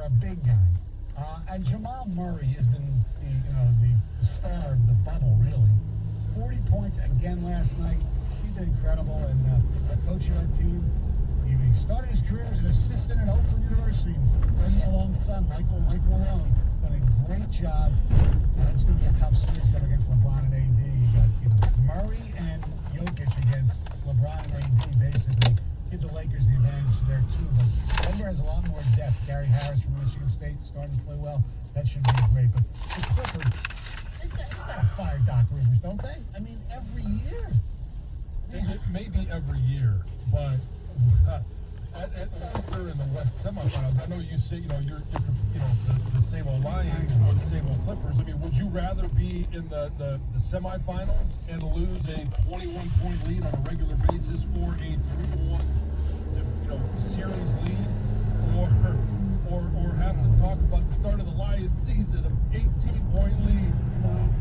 a big guy. And Jamal Murray has been the star of the bubble, really. 40 points again last night. He's been incredible, and the coach of that team, he started his career as an assistant at Oakland University, right alongside Michael Malone. Done a great job. It's going to be a tough series going against LeBron and AD. You got Murray and Jokic against LeBron and AD, basically. Give the Lakers the advantage there too, but Denver has a lot more depth. Gary Harris from Michigan State starting to play well. That should be great. But the Clippers, they got to fire Doc Rivers, don't they? I mean, every year. Maybe every year, but at least they're in the West semifinals. I know you say you're the same old Lions or the same old Clippers. I mean, would you rather be in the semifinals and lose a 21-point lead on a regular basis, or a 3-1 series lead, or have to talk about the start of the Lions season of 18-point lead,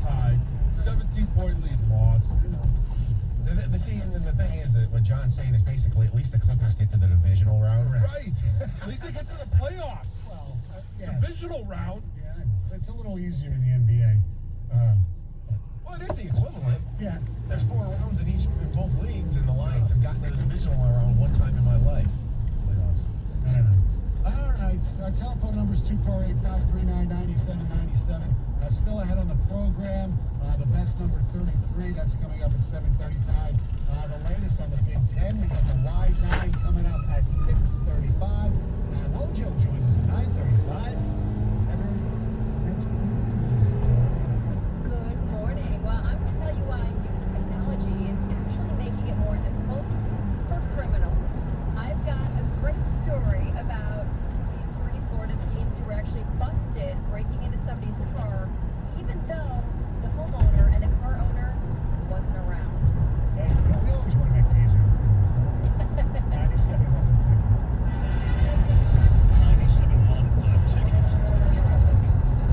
tied, 17-point lead, loss? The thing is that what John's saying is basically at least the Clippers get to the divisional round. Right. At least they get to the playoffs. Well, yeah. Divisional round. Yeah, it's a little easier in the NBA. Well, it is the equivalent. Yeah. There's 4 rounds in both leagues, and the Lions have gotten to the divisional round one time in my life. Playoffs. I don't know. All right. Our telephone number is 248-539-9797. Still ahead on the program. The best number 33. That's coming up at 7:35. The latest on the Big Ten. We got the Wide 9 coming up at 6:35. Wojo joins us at 9:35. Good morning. Well, I'm going to tell you why new technology is actually making it more difficult for criminals. I've got a great story about these 3 Florida teens who were actually busted breaking into somebody's car, even though the homeowner and the car owner wasn't around. Hey, we always want to make it easier. 97 on the ticket. 97 on the ticket. Traffic.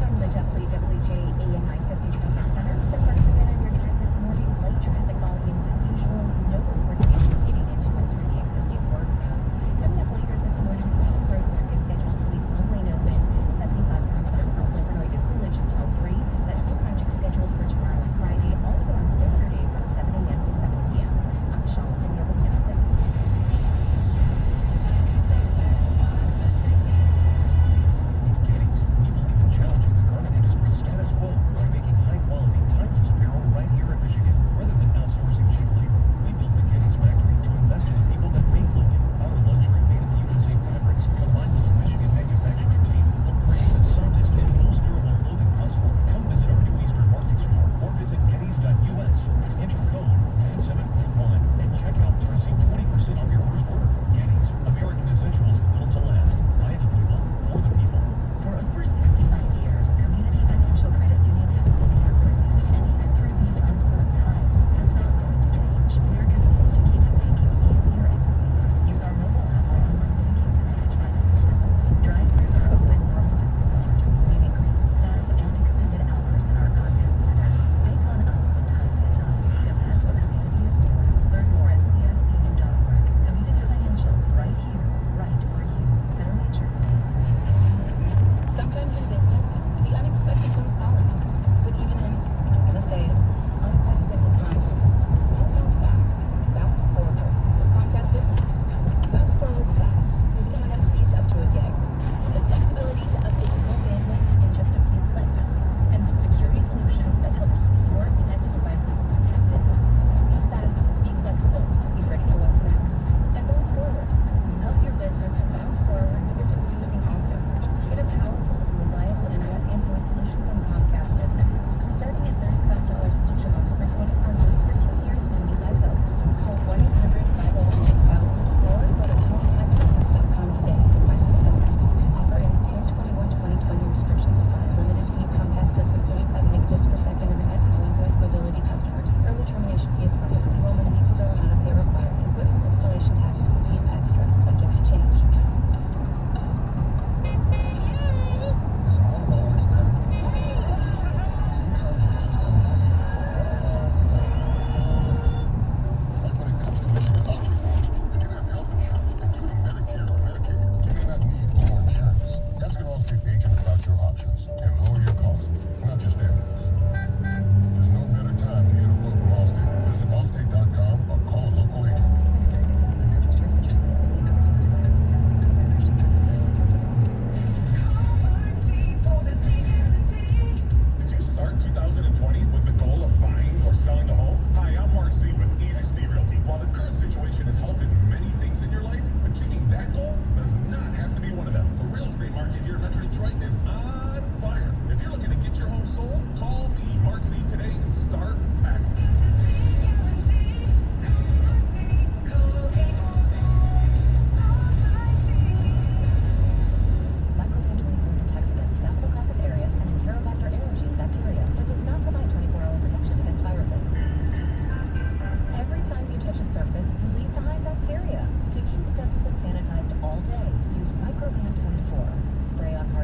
From the WWJ AM 950 Traffic Center, similar to again on your track this morning, light traffic volumes as usual, no reported issues getting into and through the existing work zones. Coming up later this morning, road work is scheduled to leave one lane open, 75 from Illinois to Coolidge until 3. That same project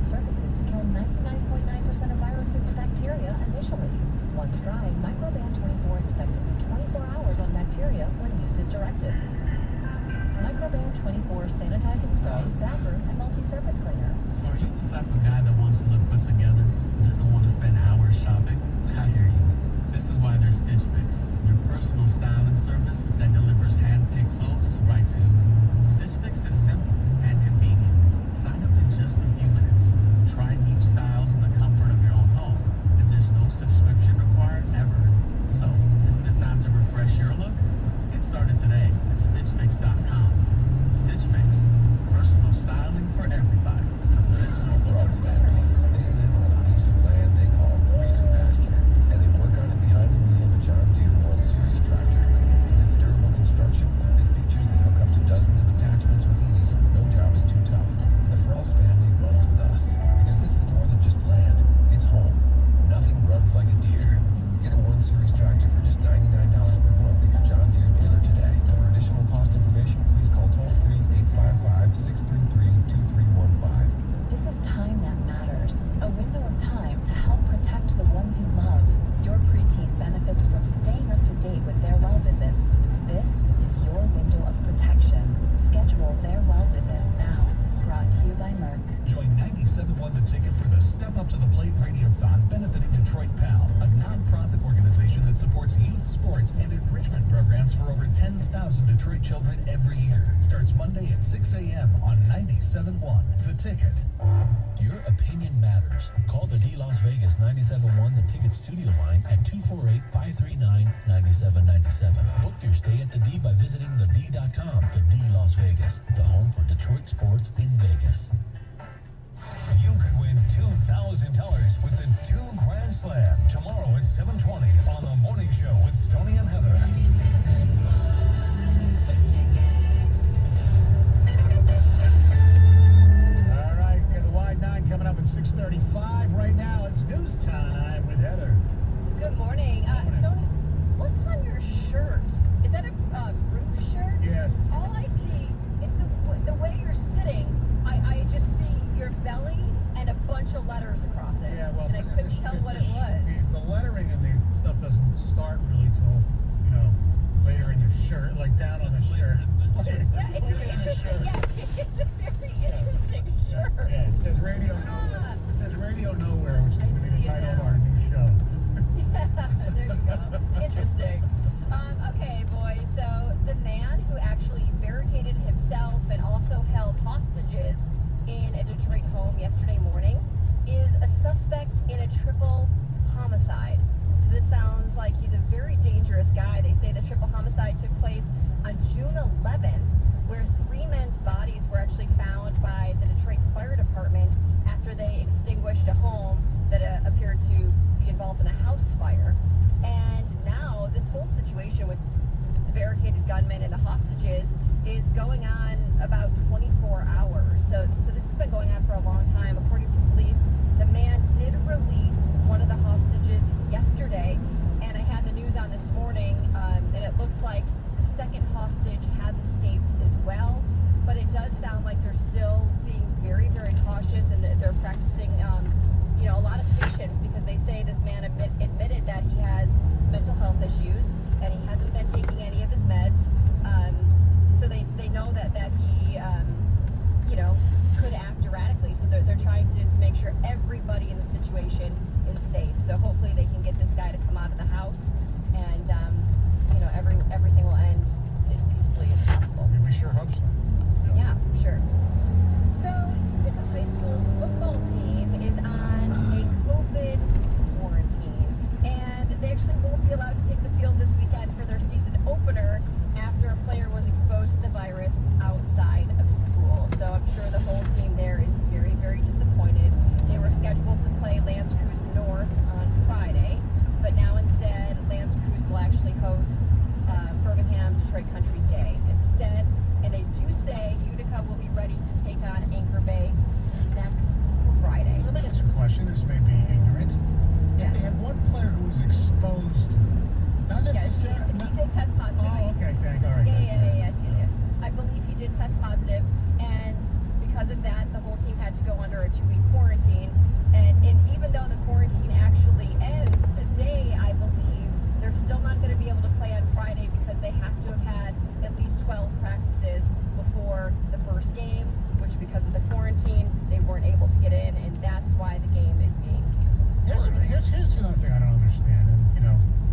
hard surfaces to kill 99.9% of viruses and bacteria initially. Once dry, Microban 24 is effective for 24 hours on bacteria when used as directed. Microban 24 sanitizing spray, bathroom, and multi-surface cleaner. So are you the type of guy that wants to look put together but doesn't want to spend hours shopping? I hear you. This is why there's Stitch Fix, your personal styling service that delivers hand-picked clothes right to you. Stitch Fix is simple and convenient. Sign up in just a few minutes. Try new styles in the comfort of your own home, and there's no subscription required ever. So, isn't it time to refresh your look? Get started today at StitchFix.com. Stitch Fix, personal styling for everybody. This is the Frost family. They live on a piece of land they call greener pasture, and they work on it behind the wheel of a John Deere World Series tractor. With its durable construction and features that hook up to dozens of attachments with ease, no job is too tough. The Frost family runs with us, because this is more than just land. It's home. Nothing runs like a deer. Get a 1 Series tractor for just $99 per month at your John Deere dealer today. For additional cost information, please call toll-free 855-633-2315. This is time that matters. A window of time to help protect the ones you love. Your preteen benefits from staying up to date with their well visits. This is your window of protection. Schedule their well visit now. Brought to you by Merck. Join 97.1 The Ticket for the Step Up to the Plate Radiothon benefiting Detroit PAL, a non-profit organization that supports youth sports and enrichment programs for over 10,000 Detroit children every year. Starts Monday at 6 a.m. on 97.1 The Ticket. Your opinion matters. Call the D Las Vegas 97.1 The Ticket studio line at 248-539-9797. Book your stay at the D by visiting thed.com. The D Las Vegas, the home for Detroit sports in Vegas. You could win $2,000 with the 2 Grand Slam tomorrow at 7:20 on The Morning Show with Stoney and Heather. All right, got the Wide 9 coming up at 6:35. Right now, it's news time with Heather. Good morning. Stoney, what's on your shirt? Is that a roof shirt? Yes. All I see, it's the way you're sitting, I just see your belly and a bunch of letters across it. Yeah, well, and I couldn't tell what it was. The lettering and the stuff doesn't start really till, later in the shirt, like down on the shirt. Yeah, it's an interesting, it's a very interesting shirt. Yeah, it says Radio Nowhere. It says Radio Nowhere, which is going to be the title of our new show. There you go. Interesting. Okay, boys. So the man who actually barricaded himself and also held hostages in a Detroit home yesterday morning is a suspect in a triple homicide. So this sounds like he's a very dangerous guy. They say the triple homicide took place on June 11th, where 3 men's bodies were actually found by the Detroit Fire Department after they extinguished a home that appeared to be involved in a house fire. And now this whole situation with the barricaded gunmen and the hostages is going on about 24 hours. So this has been going on for a long time. According to police, the man did release one of the hostages yesterday, and I had the news on this morning, and it looks like the second hostage has escaped as well. But it does sound like they're still being very, very cautious, and they're practicing, a lot of patience, because they say this man admitted that he has mental health issues and he hasn't been taking any of his meds. So they know that he, could act erratically. So they're trying to make sure everybody in the situation is safe. So hopefully they can get this guy to come out of the house, and everything will end as peacefully as possible. We sure hope so. Yeah, for sure. So Utica High School's football team is on a COVID quarantine, and they actually won't be allowed to take the field this weekend for their season opener after a player was exposed to the virus outside of school. So I'm sure the whole team there is very, very disappointed. They were scheduled to play L'Anse Creuse North on Friday, but now instead L'Anse Creuse will actually host Birmingham Detroit Country Day instead. And they do say Utica will be ready to take on Anchor Bay under a 2-week quarantine. And even though the quarantine actually ends today, I believe, they're still not going to be able to play on Friday because they have to have had at least 12 practices before the first game, which because of the quarantine, they weren't able to get in, and that's why the game is being canceled. Here's another thing I don't understand, and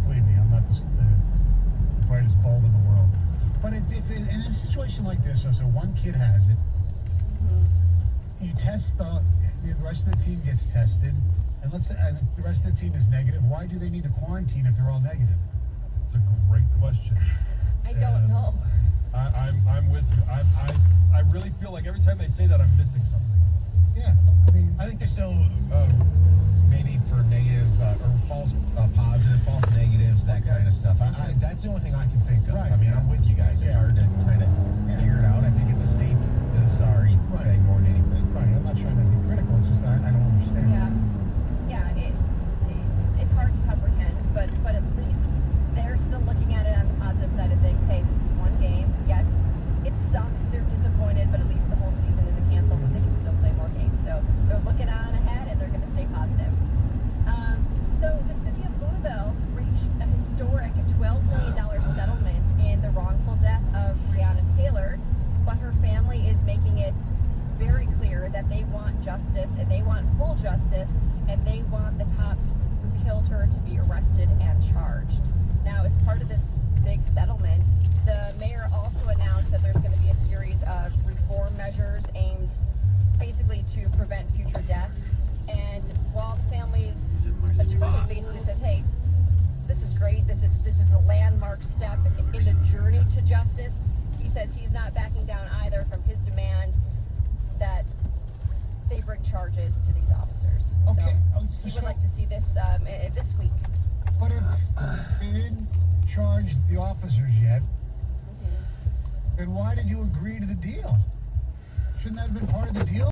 believe me, I'm not the brightest bulb in the world. But if in a situation like this, so one kid has it, you test the rest of the team gets tested, and the rest of the team is negative. Why do they need to quarantine if they're all negative? It's a great question. I don't know. I'm with you. I really feel like every time they say that, I'm missing something. Yeah, I mean, I think there's still maybe for negative or false positive, false negatives, that kind of stuff. That's the only thing I can think of. Right. I mean, I'm with you guys. It's hard to kind of figure it out. I think it's a safe than sorry thing more than anything. right. I'm not trying to be critical. It's just I don't understand. It's hard to comprehend, but at least they're still looking at it on the positive side of things. Hey, this is one game. Yes, it sucks. They're disappointed, but at least the whole season isn't canceled and they can still play more games. So they're looking on ahead and they're going to stay positive. So the city of Louisville reached a historic $12 million settlement in the wrongful death of Breonna Taylor, but her family is making it very clear that they want justice and they want full justice and they want the cops who killed her to be arrested and charged. Now, as part of this big settlement, the mayor also announced that there's going to be a series of reform measures aimed basically to prevent future deaths. And while the family's attorney basically says, hey, this is great, this is a landmark step in the journey to justice, he says he's not backing down either from his demand that they bring charges to these officers. Okay. So he would like to see this this week. But if they didn't charge the officers yet, then why did you agree to the deal? Shouldn't that have been part of the deal?